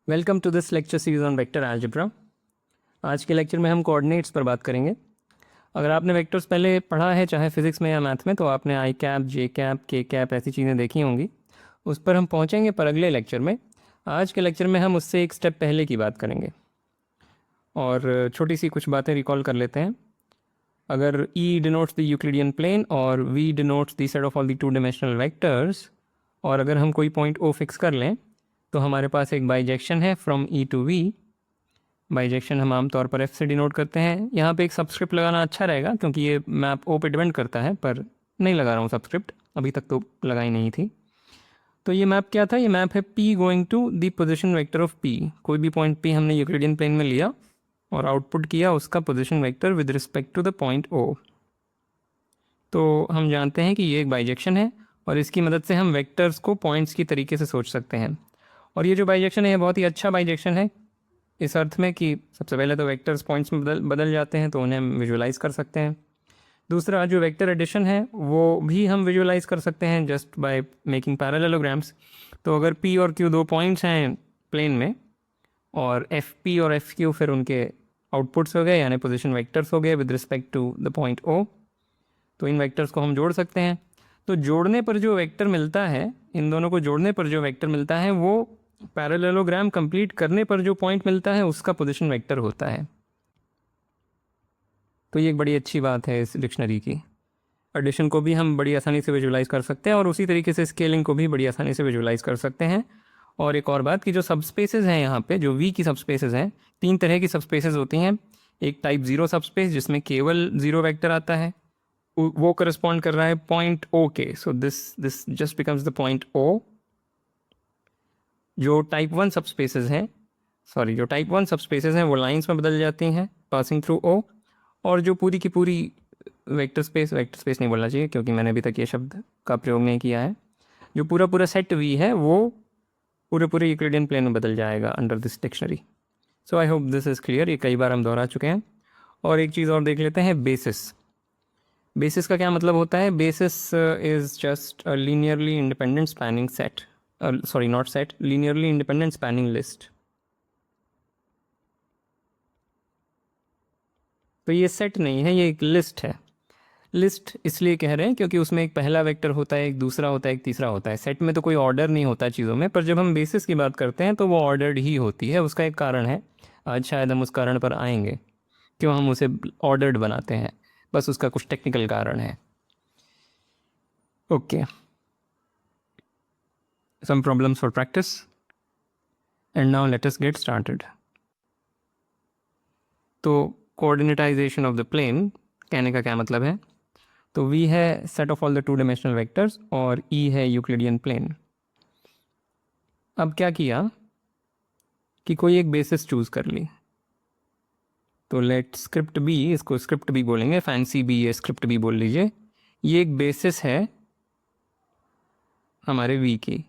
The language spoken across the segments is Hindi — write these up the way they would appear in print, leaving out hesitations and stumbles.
Welcome to this lecture series on vector algebra. आज के लेक्चर में हम कोऑर्डिनेट्स पर बात करेंगे। अगर आपने वेक्टर्स पहले पढ़ा है चाहे फिजिक्स में या मैथ में, तो आपने आई कैप, जे कैप, के कैप ऐसी चीज़ें देखी होंगी। उस पर हम पहुंचेंगे पर अगले लेक्चर में। आज के लेक्चर में हम उससे एक स्टेप पहले की बात करेंगे और छोटी सी कुछ बातें रिकॉल कर लेते हैं। अगर E denotes the Euclidean plane और V denotes the set of all the two dimensional vectors, और अगर हम कोई पॉइंट O फिक्स कर लें तो हमारे पास एक बाइजेक्शन है from E to V। Bijection हम आमतौर पर F से डिनोट करते हैं। यहाँ पे एक सबस्क्रिप्ट लगाना अच्छा रहेगा क्योंकि ये मैप O पे डिपेंड करता है, पर नहीं लगा रहा हूँ सबस्क्रिप्ट, अभी तक तो लगाई नहीं थी। तो ये मैप क्या था? ये मैप है P going to the position vector of P। कोई भी पॉइंट P हमने यूक्लिडियन प्लेन में लिया और आउटपुट किया उसका position vector with respect to the point O। तो हम जानते हैं कि ये एक बाइजेक्शन है और इसकी मदद से हम वेक्टर्स को पॉइंट्स की तरीके से सोच सकते हैं। और ये जो बाइजेक्शन है ये बहुत ही अच्छा बाइजेक्शन है इस अर्थ में कि सबसे पहले तो वेक्टर्स पॉइंट्स में बदल जाते हैं, तो उन्हें हम विजुलाइज कर सकते हैं। दूसरा, जो वेक्टर एडिशन है वो भी हम विजुलाइज कर सकते हैं जस्ट बाय मेकिंग पैरेललोग्राम्स। तो अगर P और Q दो पॉइंट्स हैं प्लेन में और FP और FQ फिर उनके आउटपुट्स हो गए, यानी पोजिशन वेक्टर्स हो गए with respect to the point O, तो इन वेक्टर्स को हम जोड़ सकते हैं। तो जोड़ने पर जो वेक्टर मिलता है, इन दोनों को जोड़ने पर जो वेक्टर मिलता है वो पैरेललोग्राम कंप्लीट करने पर जो पॉइंट मिलता है उसका पोजीशन वेक्टर होता है। तो ये एक बड़ी अच्छी बात है इस डिक्शनरी की। एडिशन को भी हम बड़ी आसानी से विजुलाइज कर सकते हैं और उसी तरीके से स्केलिंग को भी बड़ी आसानी से विजुलाइज कर सकते हैं। और एक और बात कि जो सबस्पेसेस हैं यहाँ पे, जो V की सबस्पेसेस हैं, तीन तरह की सबस्पेसेस होती हैं। एक टाइप 0 सबस्पेस जिसमें केवल 0 वेक्टर आता है, वो करस्पॉन्ड कर रहा है पॉइंट O के, so this just becomes the point O। जो टाइप 1 सबस्पेसेस हैं, जो टाइप 1 सबस्पेसेस हैं वो लाइंस में बदल जाती हैं पासिंग थ्रू O। और जो पूरी की पूरी वेक्टर स्पेस नहीं बोलना चाहिए क्योंकि मैंने अभी तक ये शब्द का प्रयोग नहीं किया है, जो पूरा पूरा सेट V है वो पूरे यूक्लिडियन प्लेन में बदल जाएगा under this dictionary. So I hope this is clear. ये कई बार हम दोहरा चुके हैं। और एक चीज़ और देख लेते हैं, बेसिस। बेसिस का क्या मतलब होता है? Basis is just a linearly independent spanning set, not set, linearly independent spanning list. तो ये सेट नहीं है, ये एक लिस्ट है। लिस्ट इसलिए कह रहे हैं क्योंकि उसमें एक पहला वेक्टर होता है, एक दूसरा होता है, एक तीसरा होता है। सेट में तो कोई ऑर्डर नहीं होता चीज़ों में, पर जब हम बेसिस की बात करते हैं तो वो ऑर्डर्ड ही होती है। उसका एक कारण है, आज शायद हम उस कारण पर आएंगे क्यों हम उसे ऑर्डर्ड बनाते हैं, बस उसका कुछ टेक्निकल कारण है। Okay, some problems for practice, and now let us get started. तो कोऑर्डिनेटाइजेशन ऑफ द प्लेन कहने का क्या मतलब है? तो V है set of all the two dimensional vectors और E है यूक्लिडियन प्लेन। अब क्या किया कि कोई एक बेसिस चूज कर ली, तो लेट स्क्रिप्ट B, इसको स्क्रिप्ट B बोलेंगे, फैंसी B या स्क्रिप्ट B बोल लीजिए। ये एक बेसिस है हमारे V की।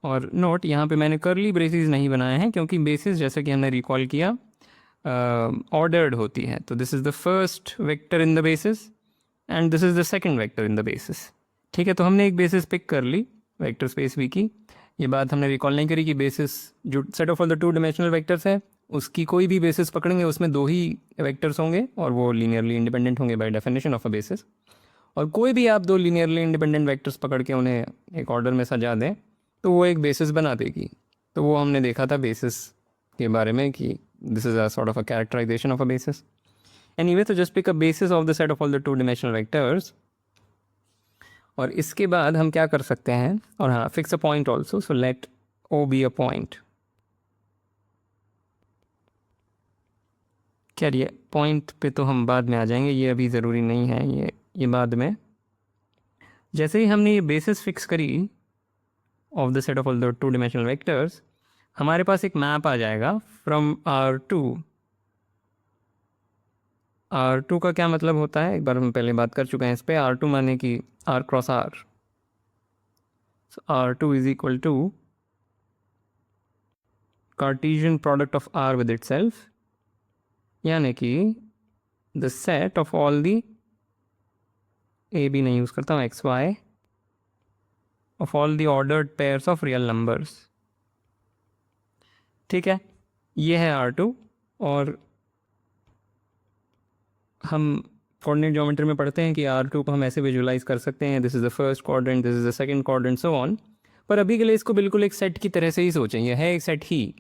और नोट, यहाँ पे मैंने कर्ली ब्रेसेस नहीं बनाए हैं क्योंकि बेसिस जैसे कि हमने रिकॉल किया ऑर्डर्ड होती है। तो this is the first vector in the basis and this is the second vector in the basis. ठीक है, तो हमने एक बेसिस पिक कर ली वेक्टर स्पेस V की। ये बात हमने रिकॉल नहीं करी कि बेसिस जो set of all the two dimensional vectors है उसकी कोई भी बेसिस पकड़ेंगे उसमें दो ही वेक्टर्स होंगे और वो लीनियरली इंडिपेंडेंट होंगे by definition of a basis. और कोई भी आप दो लीनियरली इंडिपेंडेंट वेक्टर्स पकड़ के उन्हें एक ऑर्डर में सजा दें तो वो एक बेसिस बना देगी। तो वो हमने देखा था बेसिस के बारे में कि this is a sort of a characterisation of a basis. Anyway, तो just pick a basis of the set of all the two dimensional vectors. और इसके बाद हम क्या कर सकते हैं, और हाँ, fix a point also, so let O be a point. क्या ये पॉइंट पे तो हम बाद में आ जाएंगे, ये अभी ज़रूरी नहीं है, ये बाद में। जैसे ही हमने ये बेसिस फिक्स करी of the set of all the two dimensional vectors, हमारे पास एक मैप आ जाएगा फ्रॉम R2। R2 का क्या मतलब होता है, एक बार हम पहले बात कर चुके हैं इस पर। R2 माने कि R cross R। So R2 is equal to Cartesian product of R with itself, यानी कि the set of all the, A B नहीं यूज़ करता हूँ, X Y of all the ordered pairs of real numbers. ठीक है, ये है R2। और हम कोऑर्डिनेट ज्योमेट्री में पढ़ते हैं कि R2 को हम ऐसे विजुलाइज कर सकते हैं, this is the first quadrant, this is the second quadrant, so on. पर अभी के लिए इसको बिल्कुल एक सेट की तरह से ही सोचें, यह है एक सेट ही।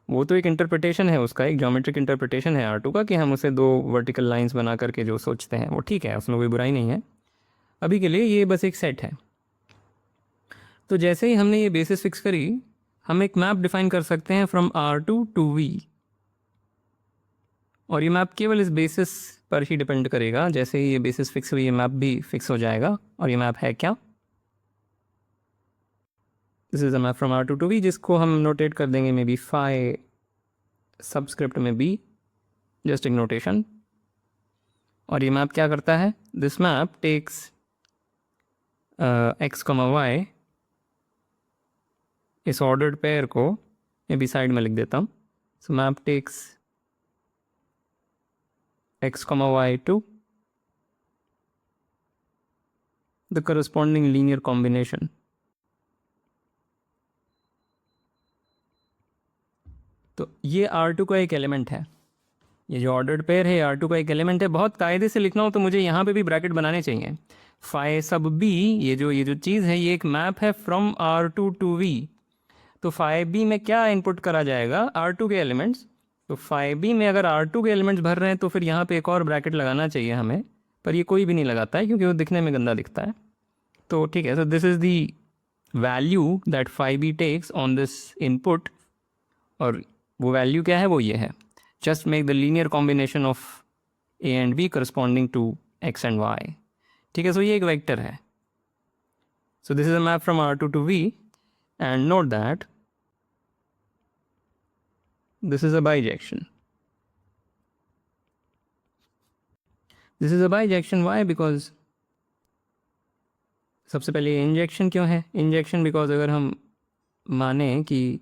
वो तो एक इंटरप्रिटेशन है उसका, एक ज्योमेट्रिक इंटरप्रिटेशन है R2 का, कि हम उसे दो वर्टिकल लाइंस बना करके जो सोचते हैं वो ठीक है, उसमें कोई बुराई नहीं है। अभी के लिए ये बस एक सेट है। तो जैसे ही हमने ये बेसिस फिक्स करी, हम एक मैप डिफाइन कर सकते हैं फ्रॉम R2 टू V। और ये मैप केवल इस बेसिस पर ही डिपेंड करेगा। जैसे ही ये बेसिस फिक्स हुई, ये मैप भी फिक्स हो जाएगा। और ये मैप है क्या? This is a map from R2 to V, जिसको हम नोटेट कर देंगे मे बी फाई सबस्क्रिप्ट में B, जस्ट एक नोटेशन। और ये मैप क्या करता है? This map takes x, y, इस ऑर्डर्ड पेयर को मैं भी साइड में लिख देता हूँ। So map takes x, y to the corresponding linear combination। तो ये R2 का एक एलिमेंट है, ये जो ऑर्डर्ड पेयर है R2 का एक एलिमेंट है। बहुत कायदे से लिखना हो तो मुझे यहाँ पे भी ब्रैकेट बनाने चाहिए। फाई सब B, ये जो चीज़ है, ये एक मैप है फ्रॉम R2 टू V। तो फाई B में क्या इनपुट करा जाएगा? R2 के एलिमेंट्स। तो फाई B में अगर R2 के एलिमेंट्स भर रहे हैं तो फिर यहाँ पे एक और ब्रैकेट लगाना चाहिए हमें, पर ये कोई भी नहीं लगाता है क्योंकि वो दिखने में गंदा दिखता है। तो ठीक है, so this is the value that phi B takes on this input. और वो वैल्यू क्या है? वो ये है, just make the linear combination of A and B corresponding to x and y। ठीक है, सो ये एक वेक्टर है। So this is a map from R2 to V and note that this is a bijection. This is a bijection, why? Because सबसे पहले इंजेक्शन क्यों है? इंजेक्शन बिकॉज अगर हम माने कि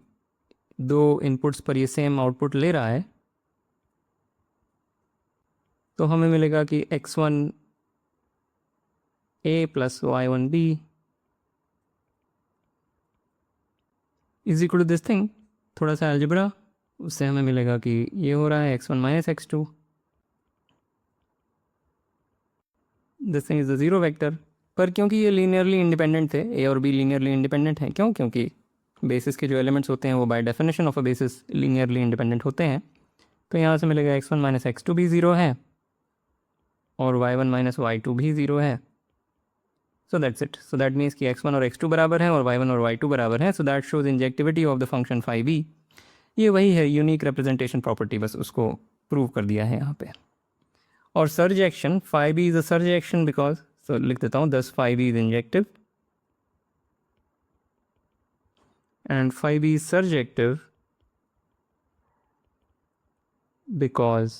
दो इनपुट्स पर ये सेम आउटपुट ले रहा है, तो हमें मिलेगा कि x1 A plus y1 B is equal to this thing. थोड़ा सा अलजेब्रा, उससे हमें मिलेगा कि ये हो रहा है x1 minus x2, this thing is the zero vector. पर क्योंकि ये लीनियरली इंडिपेंडेंट थे, A और B लीनियरली इंडिपेंडेंट हैं। क्यों? क्योंकि बेसिस के जो एलिमेंट्स होते हैं वो by definition of a basis linearly independent होते हैं। तो यहाँ से मिलेगा x1 माइनस x2 भी ज़ीरो है और y1 माइनस y2 भी ज़ीरो है। So that's it. So that means कि x1 और x2 बराबर है और y1 और y2 बराबर है। So that shows injectivity of the function phi B। ये वही है यूनिक रिप्रेजेंटेशन प्रॉपर्टी, बस उसको प्रूव कर दिया है यहाँ पे। और surjection, phi B is a surjection because, so लिख देता हूँ, this phi B is injective and phi B is surjective because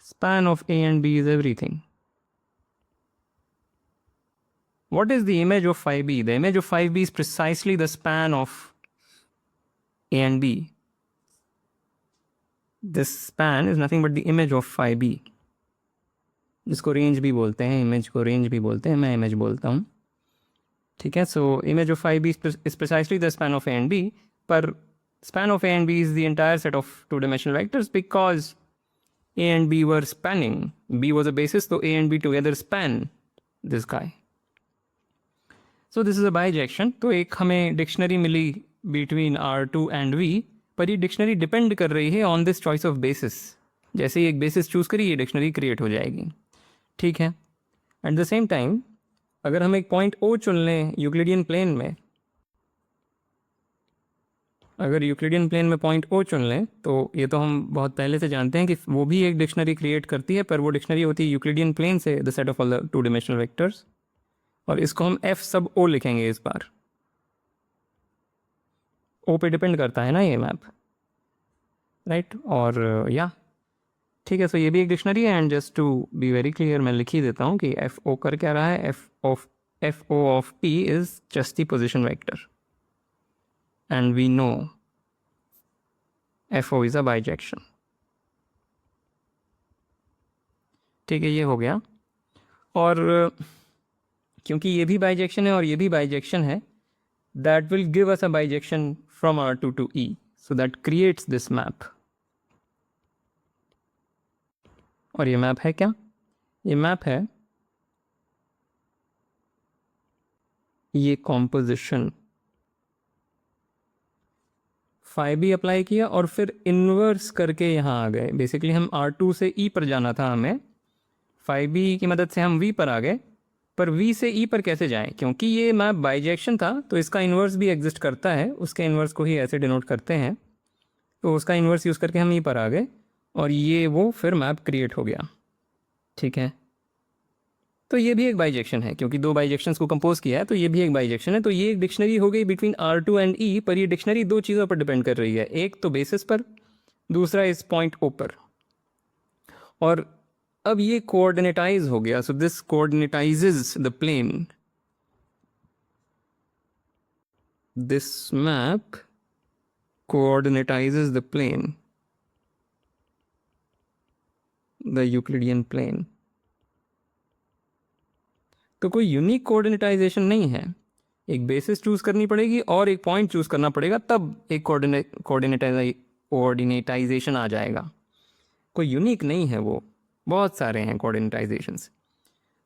span of A and B is everything. What is the image of phi B? The image of phi B is precisely the span of A and B. This span is nothing but the image of phi B, जिसको रेंज भी बोलते हैं, इमेज को रेंज भी बोलते हैं, मैं इमेज बोलता हूँ। ठीक है, so image of phi B is precisely the span of A and B, पर span of A and B is the entire set of two-dimensional vectors because A and B were spanning. B was a basis, so A and B together span this guy. So this is a bijection. तो एक हमें डिक्शनरी मिली बिटवीन R2 एंड V, पर ये डिक्शनरी डिपेंड कर रही है on this choice of basis. जैसे ही एक बेसिस चूज़ करी, ये डिक्शनरी क्रिएट हो जाएगी। ठीक है, एट द सेम टाइम अगर हम एक पॉइंट O चुन लें यूक्लिडियन प्लेन में, अगर यूक्लिडियन प्लेन में पॉइंट O चुन लें, तो ये तो हम बहुत पहले से जानते हैं कि वो भी एक डिक्शनरी क्रिएट करती है, पर वो डिक्शनरी होती है यूक्लिडियन प्लेन से the set of all the two dimensional vectors. और इसको हम F सब O लिखेंगे इस बार। O पे डिपेंड करता है ना ये मैप, राइट? और या ठीक है, सो ये भी एक डिक्शनरी है। And just to be very clear, मैं लिख ही देता हूँ कि एफ ओ कर क्या रहा है? F O of P is just the position vector and we know F O is a bijection. ठीक है, ये हो गया। और क्योंकि ये भी बाइजेक्शन है और ये भी बाइजेक्शन है, that will give us a bijection from R2 to E, so that creates this map. और ये मैप है क्या? ये मैप है ये कॉम्पोजिशन। फाइव भी अप्लाई किया और फिर इन्वर्स करके यहाँ आ गए। बेसिकली हम R2 से E पर जाना था हमें, 5B की मदद से हम V पर आ गए, पर V से E पर कैसे जाएं? क्योंकि ये मैप बाइजेक्शन था तो इसका इन्वर्स भी एग्जिस्ट करता है, उसके इन्वर्स को ही ऐसे डिनोट करते हैं, तो उसका इन्वर्स यूज़ करके हम E पर आ गए और ये वो फिर मैप क्रिएट हो गया। ठीक है, तो ये भी एक बाइजेक्शन है, क्योंकि दो बाइजेक्शंस को कंपोज किया है तो ये भी एक बाइजेक्शन है। तो ये एक डिक्शनरी हो गई बिटवीन R2 एंड E, पर ये डिक्शनरी दो चीज़ों पर डिपेंड कर रही है, एक तो बेसिस पर, दूसरा इस पॉइंट O पर। और अब ये कोऑर्डिनेटाइज हो गया, so this coordinatizes the plane, this map coordinatizes the plane, the Euclidean plane। तो कोई यूनिक कोऑर्डिनेटाइजेशन नहीं है, एक बेसिस चूज करनी पड़ेगी और एक पॉइंट चूज करना पड़ेगा, तब एक कोऑर्डिनेटाइजेशन आ जाएगा। कोई यूनिक नहीं है वो, बहुत सारे हैं कोऑर्डिनेटाइजेशंस।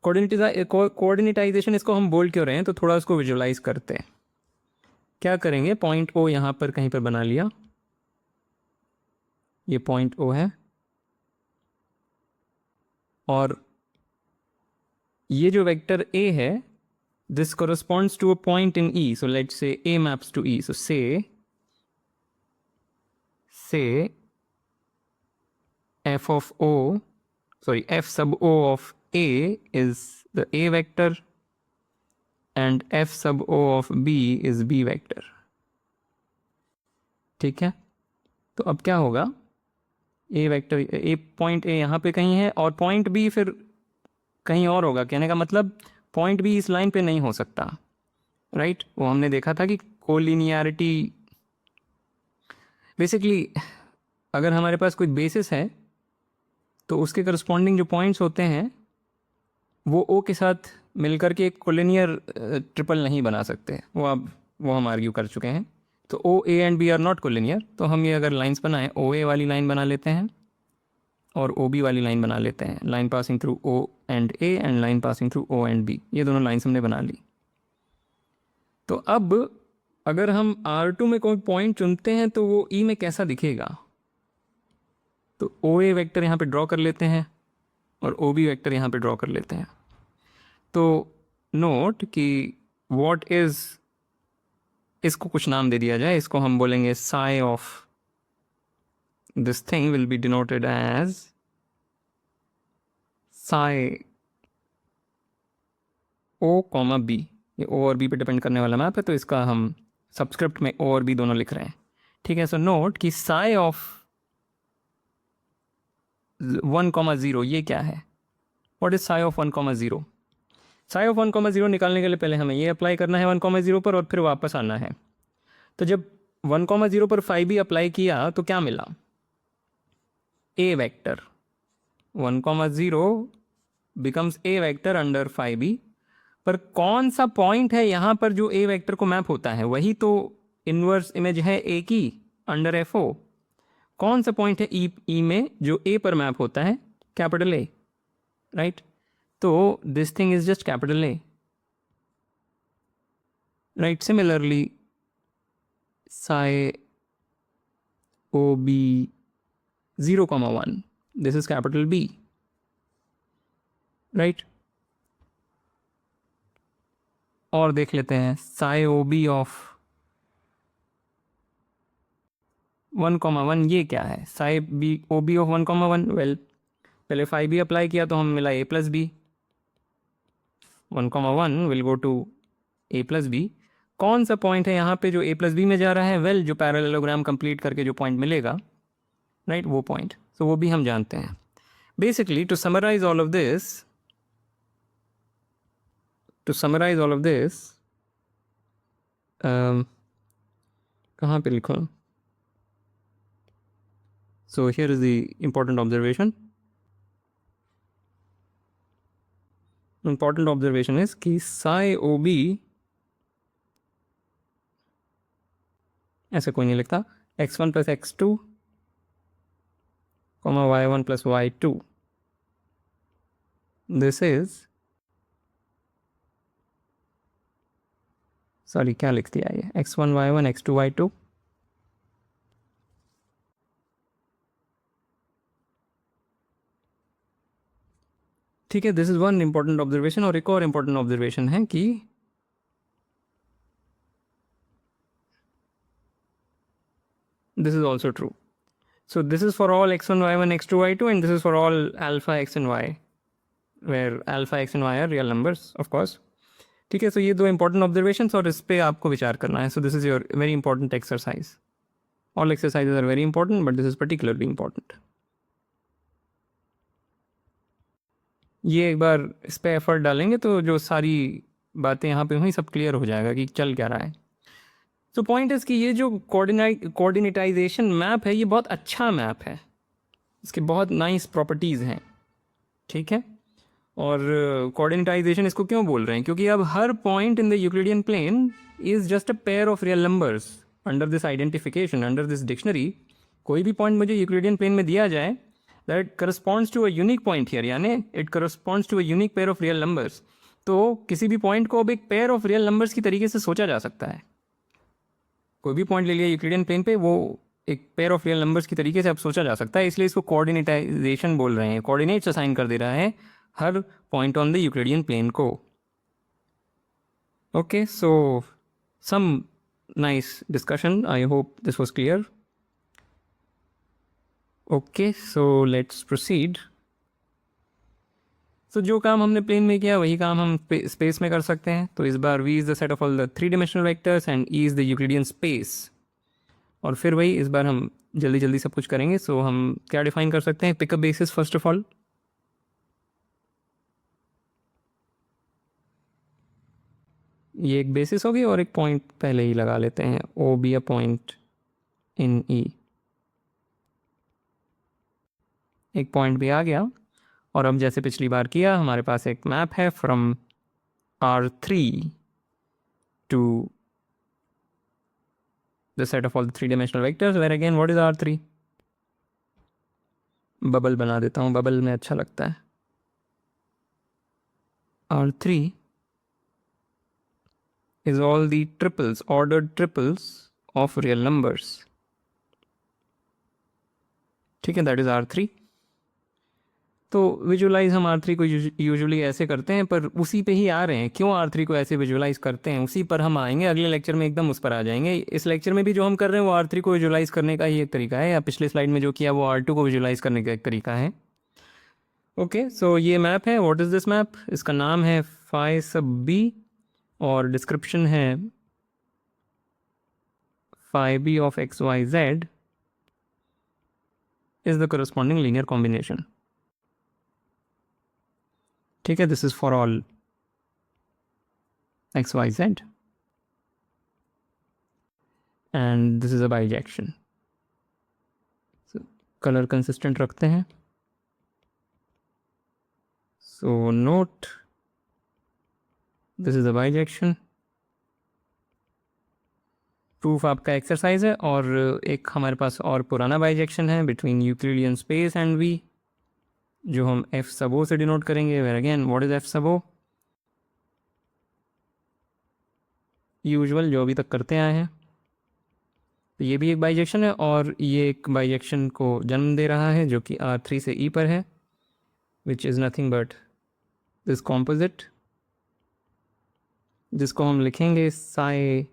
कोऑर्डिनेटाइजेशन इसको हम बोल क्यों रहे हैं, तो थोड़ा उसको विजुअलाइज करते हैं। क्या करेंगे, पॉइंट O यहाँ पर कहीं पर बना लिया, ये पॉइंट O है, और ये जो वेक्टर A है, this corresponds to a point in E, so let's say A maps to E, so say f of O, sorry, f sub O of A is the A vector and f sub O of B is B vector। ठीक है, तो अब क्या होगा, A vector, A point A यहाँ पे कहीं है और पॉइंट B फिर कहीं और होगा। कहने का मतलब पॉइंट B इस लाइन पे नहीं हो सकता, राइट? वो हमने देखा था कि कोलिनियरिटी, बेसिकली अगर हमारे पास कोई बेसिस है तो उसके करस्पॉन्डिंग जो पॉइंट्स होते हैं वो O के साथ मिलकर के एक कोलिनियर ट्रिपल नहीं बना सकते, वो हम आर्ग्यू कर चुके हैं। तो O A and B are not collinear, तो हम ये अगर लाइंस बनाएं, OA वाली लाइन बना लेते हैं और OB वाली लाइन बना लेते हैं, line passing through O and A and line passing through O and B, ये दोनों लाइंस हमने बना ली। तो अब अगर हम R2 में कोई पॉइंट चुनते हैं तो वो E में कैसा दिखेगा, तो OA वेक्टर यहाँ पे ड्रॉ कर लेते हैं और OB वेक्टर यहाँ पे ड्रॉ कर लेते हैं। तो नोट कि व्हाट इज, इसको कुछ नाम दे दिया जाए, इसको हम बोलेंगे psi of this thing will be denoted as psi O, B। ये O और B पे डिपेंड करने वाला मैप है, तो इसका हम सबस्क्रिप्ट में O और B दोनों लिख रहे हैं। ठीक है, सो नोट कि साई ऑफ 1,0 ये क्या है, what is sigh of 1,0? Sigh of 1,0 निकालने के लिए पहले हमें ये अप्लाई करना है 1,0 पर और फिर वापस आना है। तो जब 1,0 पर 5B अप्लाई किया तो क्या मिला, A vector 1,0 becomes A vector under 5B, पर कौन सा पॉइंट है यहाँ पर जो A वेक्टर को मैप होता है, वही तो इनवर्स इमेज है A की अंडर FO। कौन सा पॉइंट है E में जो A पर मैप होता है, कैपिटल A, राइट? तो this thing is just capital A, right? Similarly psi OB 0,1, this is capital B, right? और देख लेते हैं psi OB ऑफ 1,1 ये क्या है, psi OB ऑफ 1,1, वेल पहले 5B अप्लाई किया तो हम मिला A plus B, 1,1 will go to A plus B। कौन सा पॉइंट है यहाँ पे जो A प्लस B में जा रहा है, वेल जो पैरेललोग्राम कंप्लीट करके जो पॉइंट मिलेगा, राइट, वो पॉइंट, तो वो भी हम जानते हैं। Basically to summarize all of this, कहाँ पे लिखूँ, so here is the important observation, important observation is कि साई ओ बी ऐसे कोई नहीं लिखता, x1 plus x2 comma y1 plus y2, this is, sorry क्या लिख दिया ये, x1 y1 x2 y2, ठीक है। This is one important observation. और एक और इंपॉर्टेंट ऑब्जर्वेशन है कि this is also true. So this is for all x1, y1, x2, y2, and this is for all alpha x and y, where alpha x and y are real numbers, of course. ठीक है, so ये दो important observations और इस पे आपको विचार करना है. So this is your very important exercise. All exercises are very important, but this is particularly important. ये एक बार इस पे एफर्ट डालेंगे तो जो सारी बातें यहाँ पे हुई सब क्लियर हो जाएगा कि चल क्या रहा है. तो पॉइंट इज कि ये जो कोऑर्डिनेटाइजेशन मैप है ये बहुत अच्छा मैप है, इसके बहुत नाइस प्रॉपर्टीज़ हैं, ठीक है. और कोऑर्डिनेटाइजेशन इसको क्यों बोल रहे हैं, क्योंकि अब हर point in the Euclidean plane is just a pair of real numbers under this identification, under this dictionary. कोई भी पॉइंट मुझे यूक्लिडियन प्लेन में दिया जाए that corresponds to a unique point here, यानी it corresponds to a unique pair of real numbers. तो किसी भी पॉइंट को अब एक पेयर ऑफ रियल नंबर्स की तरीके से सोचा जा सकता है. कोई भी पॉइंट ले लिया यूक्लिडियन प्लेन पे, वो एक पेयर ऑफ रियल नंबर्स की तरीके से अब सोचा जा सकता है, इसलिए इसको कोऑर्डिनेटाइजेशन बोल रहे हैं. कोऑर्डिनेट्स असाइन कर दे रहा है हर point on the Euclidean plane को. Okay, so some nice discussion, I hope this was clear. Okay, so let's proceed. तो जो काम हमने प्लेन में किया वही काम हम स्पेस में कर सकते हैं. तो इस बार v is the set of all the 3 dimensional vectors and e is the Euclidean space. और फिर वही इस बार हम जल्दी जल्दी सब कुछ करेंगे. सो हम क्या डिफाइन कर सकते हैं, pickup basis first of all. ये एक बेसिस होगी और एक पॉइंट पहले ही लगा लेते हैं, O be a point in ई. एक पॉइंट भी आ गया. और अब जैसे पिछली बार किया, हमारे पास एक मैप है from R3 to the set of all the 3 dimensional vectors, where again what is R3. Bubble बना देता हूँ, बबल में अच्छा लगता है. R3 is all the triples, ordered triples of real numbers. ठीक है, दैट इज R3. तो विजुलाइज हम R3 को यूजुअली ऐसे करते हैं, पर उसी पे ही आ रहे हैं. क्यों R3 को ऐसे विजुलाइज करते हैं, उसी पर हम आएंगे अगले लेक्चर में, एकदम उस पर आ जाएंगे. इस लेक्चर में भी जो हम कर रहे हैं वो R3 को विजुलाइज करने का ही एक तरीका है, या पिछले स्लाइड में जो किया वो R2 को विजुलाइज करने का एक तरीका है. ओके, सो ये मैप है. व्हाट इज़ दिस मैप, इसका नाम है फाई सब बी और डिस्क्रिप्शन है phi b of xyz is the corresponding linear combination. ठीक है, this is for all xyz and this is a bijection. So color consistent रखते हैं. So note this is a bijection. Proof आपका एक्सरसाइज है. और एक हमारे पास और पुराना बाइजेक्शन है between Euclidean space and V, जो हम एफ सब ओ से डिनोट करेंगे. Where again what is F sub O, usual जो अभी तक करते आए हैं. तो ये भी एक बाइजेक्शन है और ये एक बाइजेक्शन को जन्म दे रहा है जो कि R3 से E पर है, which is nothing but this composite, जिसको हम लिखेंगे Sai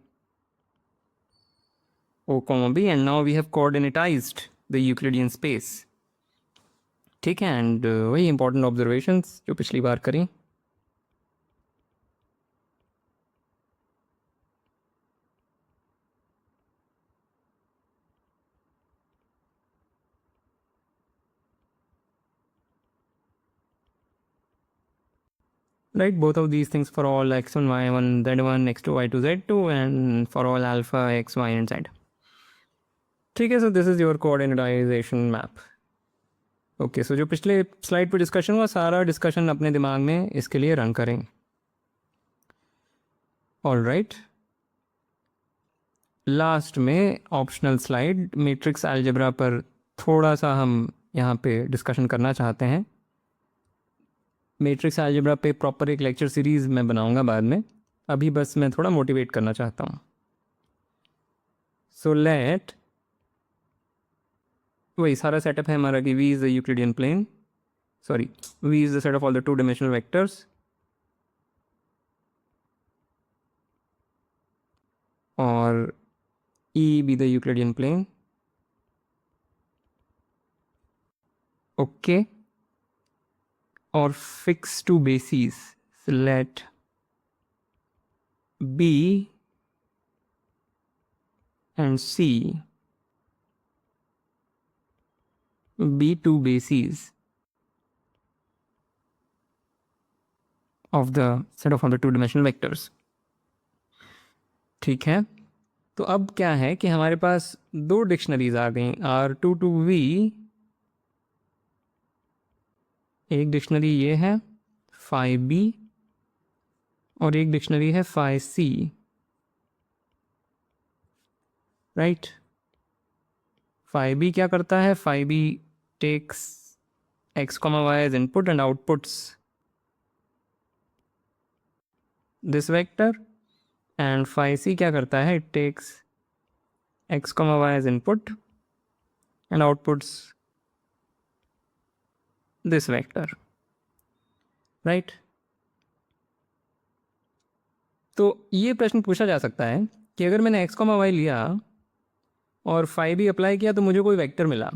O, B, and now we have coordinatized the Euclidean space. ठीक है, एंड वही इंपॉर्टेंट ऑब्जर्वेशंस जो पिछली बार करी. Right, both of these things for all x1, y1, z1, x2, y2, z2, and for all alpha x, y, and z. ठीक है, so this is your coordinatization map. Okay, so जो पिछले स्लाइड पर डिस्कशन हुआ सारा डिस्कशन अपने दिमाग में इसके लिए रन करें। ऑल राइट, लास्ट में ऑप्शनल स्लाइड मैट्रिक्स अलजेब्रा पर थोड़ा सा हम यहाँ पे डिस्कशन करना चाहते हैं। मैट्रिक्स अलजेब्रा पे प्रॉपर एक लेक्चर सीरीज़ मैं बनाऊंगा बाद में, अभी बस मैं थोड़ा मोटिवेट करना चाहता हूँ। सो लेट, वही सारा सेटअप है हमारा कि V is the Euclidean plane, sorry V is the set of all the 2-dimensional vectors और E be the Euclidean plane. Okay, or fix two bases. So let B and C be two bases of the set of all the 2-dimensional vectors. ठीक है, तो अब क्या है कि हमारे पास दो डिक्शनरीज आ गई, R22V, एक डिक्शनरी ये है फाई B और एक डिक्शनरी है phi C, right. Phi B क्या करता है, phi B takes x, y as input and outputs this vector, and phi c क्या करता है, it takes x, y as input and outputs this vector, right? तो ये प्रश्न पूछा जा सकता है कि अगर मैंने x, y लिया और phi b अप्लाई किया तो मुझे कोई वेक्टर मिला,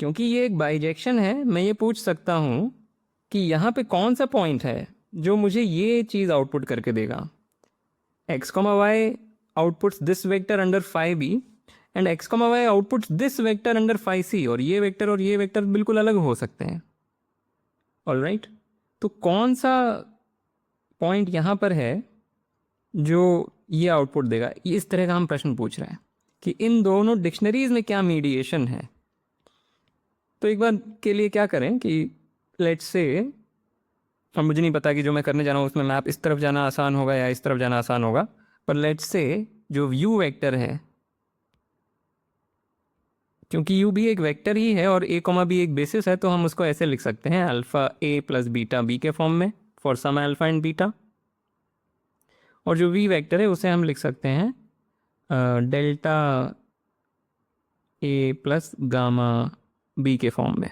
क्योंकि ये एक बाइजेक्शन है, मैं ये पूछ सकता हूँ कि यहाँ पे कौन सा पॉइंट है जो मुझे ये चीज़ आउटपुट करके देगा। x, y outputs this vector under phi b and x, y outputs this vector under phi c, और ये वेक्टर बिल्कुल अलग हो सकते हैं। ऑल राइट, तो कौन सा पॉइंट यहाँ पर है जो ये आउटपुट देगा, इस तरह का हम प्रश्न पूछ रहे हैं कि इन दोनों डिक्शनरीज में क्या मीडिएशन है। तो एक बार के लिए क्या करें कि लेट्स से, अब मुझे नहीं पता कि जो मैं करने जा रहा हूँ उसमें मैप इस तरफ जाना आसान होगा या इस तरफ जाना आसान होगा, पर लेट्स से जो यू वेक्टर है, क्योंकि यू भी एक वेक्टर ही है और ए कॉमा भी एक बेसिस है, तो हम उसको ऐसे लिख सकते हैं alpha A plus beta B के फॉर्म में for some alpha and beta, और जो वी वेक्टर है उसे हम लिख सकते हैं delta A plus gamma B के फॉर्म में।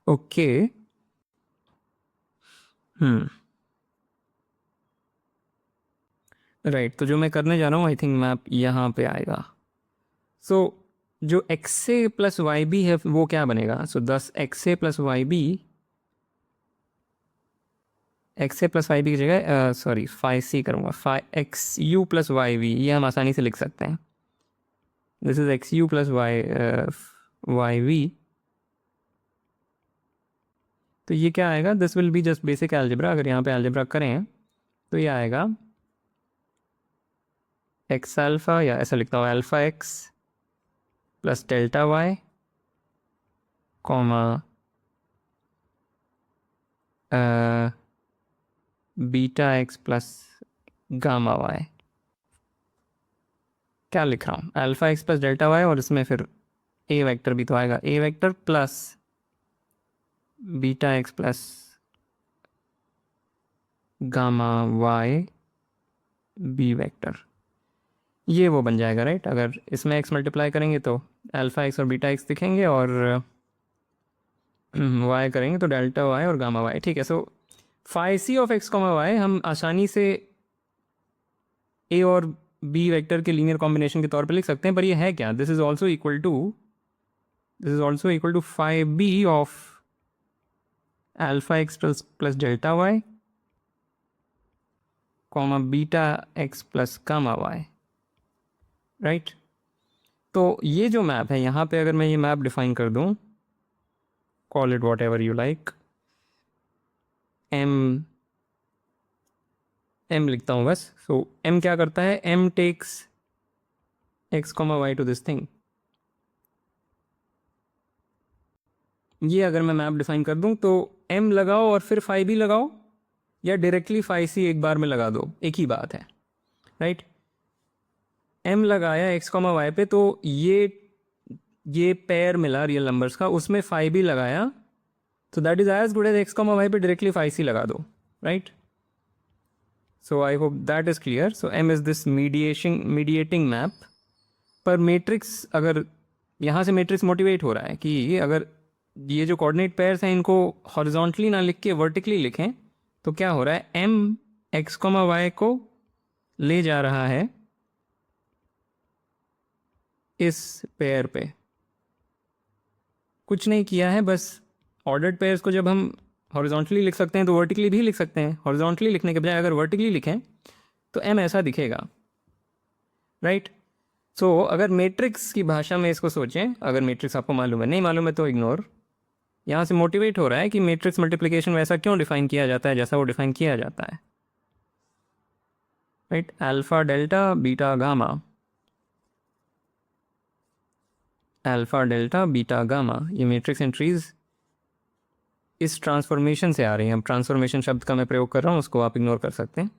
ओके, राइट, तो जो मैं करने जा रहा हूँ आई थिंक मैप यहाँ पे आएगा। सो जो X A plus Y B है वो क्या बनेगा, so 10 X A plus Y B, X A plus Y B की जगह सॉरी फाई सी करूँगा, phi X U plus Y V, ये हम आसानी से लिख सकते हैं। This is X U plus Y V, तो ये क्या आएगा, this will be just basic algebra. अगर यहाँ पे अलजेब्रा करें तो ये आएगा एक्स अल्फ़ा, या ऐसा लिखता हूँ alpha x plus delta y comma beta x plus gamma y. क्या लिख रहा हूँ, alpha x plus delta y और इसमें फिर ए वेक्टर भी तो आएगा, A vector plus beta x plus gamma y B vector, ये वो बन जाएगा, राइट। अगर इसमें एक्स मल्टीप्लाई करेंगे तो अल्फ़ा एक्स और बीटा एक्स दिखेंगे, और वाई करेंगे तो डेल्टा वाई और गामा वाई। ठीक है, so phi c of x comma y हम आसानी से ए और बी वेक्टर के लीनियर कॉम्बिनेशन के तौर पे लिख सकते हैं, पर ये है क्या, this is also equal to phi b of alpha x plus delta y comma beta x plus gamma y, right. तो ये जो मैप है यहाँ पे, अगर मैं ये मैप डिफाइन कर दूँ, call it whatever you like, m लिखता हूँ बस। सो एम क्या करता है, m takes x comma y to this thing, ये अगर मैं मैप डिफाइन कर दूं तो m लगाओ और फिर फाई भी लगाओ, या डायरेक्टली फाई सी एक बार में लगा दो, एक ही बात है, राइट। m लगाया x कॉमा वाई पे, तो ये पेयर मिला रियल नंबर्स का, उसमें फाई भी लगाया, तो that is as good as x comma y पे डायरेक्टली फाई सी लगा दो, right. So I hope that is clear. So m is this mediating map. पर मैट्रिक्स, अगर यहाँ से मैट्रिक्स मोटिवेट हो रहा है कि अगर ये जो कोऑर्डिनेट पेयर्स हैं इनको हॉरिजॉन्टली ना लिख के वर्टिकली लिखें, तो क्या हो रहा है, m x कॉमा वाई को ले जा रहा है इस पेयर पे। कुछ नहीं किया है, बस ऑर्डर्ड पेयर्स को जब हम हॉरिजॉन्टली लिख सकते हैं तो वर्टिकली भी लिख सकते हैं। हॉरिजॉन्टली लिखने के बजाय अगर वर्टिकली लिखें तो m ऐसा दिखेगा, राइट। सो अगर मैट्रिक्स की भाषा में इसको सोचें, अगर मैट्रिक्स आपको मालूम है, नहीं मालूम है तो इग्नोर। यहाँ से मोटिवेट हो रहा है कि मैट्रिक्स मल्टीप्लिकेशन वैसा क्यों डिफाइन किया जाता है जैसा वो डिफाइन किया जाता है, right. Alpha delta beta gamma, alpha delta beta gamma, ये मैट्रिक्स एंट्रीज इस ट्रांसफॉर्मेशन से आ रही हैं। अब ट्रांसफॉर्मेशन शब्द का मैं प्रयोग कर रहा हूँ, उसको आप इग्नोर कर सकते हैं।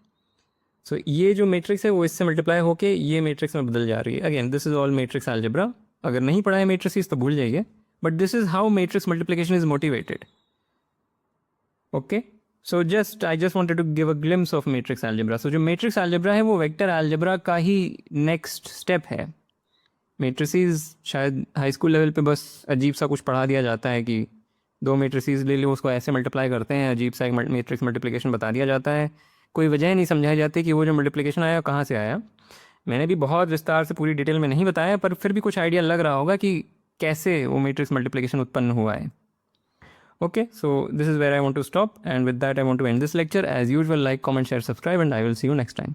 सो ये जो मैट्रिक्स है वो इससे मल्टीप्लाई होके ये मैट्रिक्स में बदल जा रही है। Again this is all matrix algebra. अगर नहीं पढ़ा है मैट्रिक्स तो भूल जाइए, but this is how matrix multiplication is motivated, okay. So I just wanted to give a glimpse of matrix algebra. So जो मैट्रिक्स अलजेब्रा है वो वेक्टर अलजेब्रा का ही नेक्स्ट स्टेप है। मैट्रिसेस शायद हाई स्कूल लेवल पे बस अजीब सा कुछ पढ़ा दिया जाता है कि दो मैट्रिसेस ले लो, उसको ऐसे मल्टीप्लाई करते हैं, अजीब सा एक मैट्रिक्स मल्टीप्लिकेशन बता दिया जाता है। कोई वजह नहीं समझाई जाती कि वो जो मल्टीप्लिकेशन आया कहाँ से आया। मैंने भी बहुत विस्तार से पूरी डिटेल में नहीं बताया, पर फिर भी कुछ आइडिया लग रहा होगा कि कैसे वो मैट्रिक्स मल्टीप्लिकेशन उत्पन्न हुआ है, okay. So this is where I want to stop, and with that I want to end this lecture. As usual, like, comment, share, subscribe, and I will see you next time.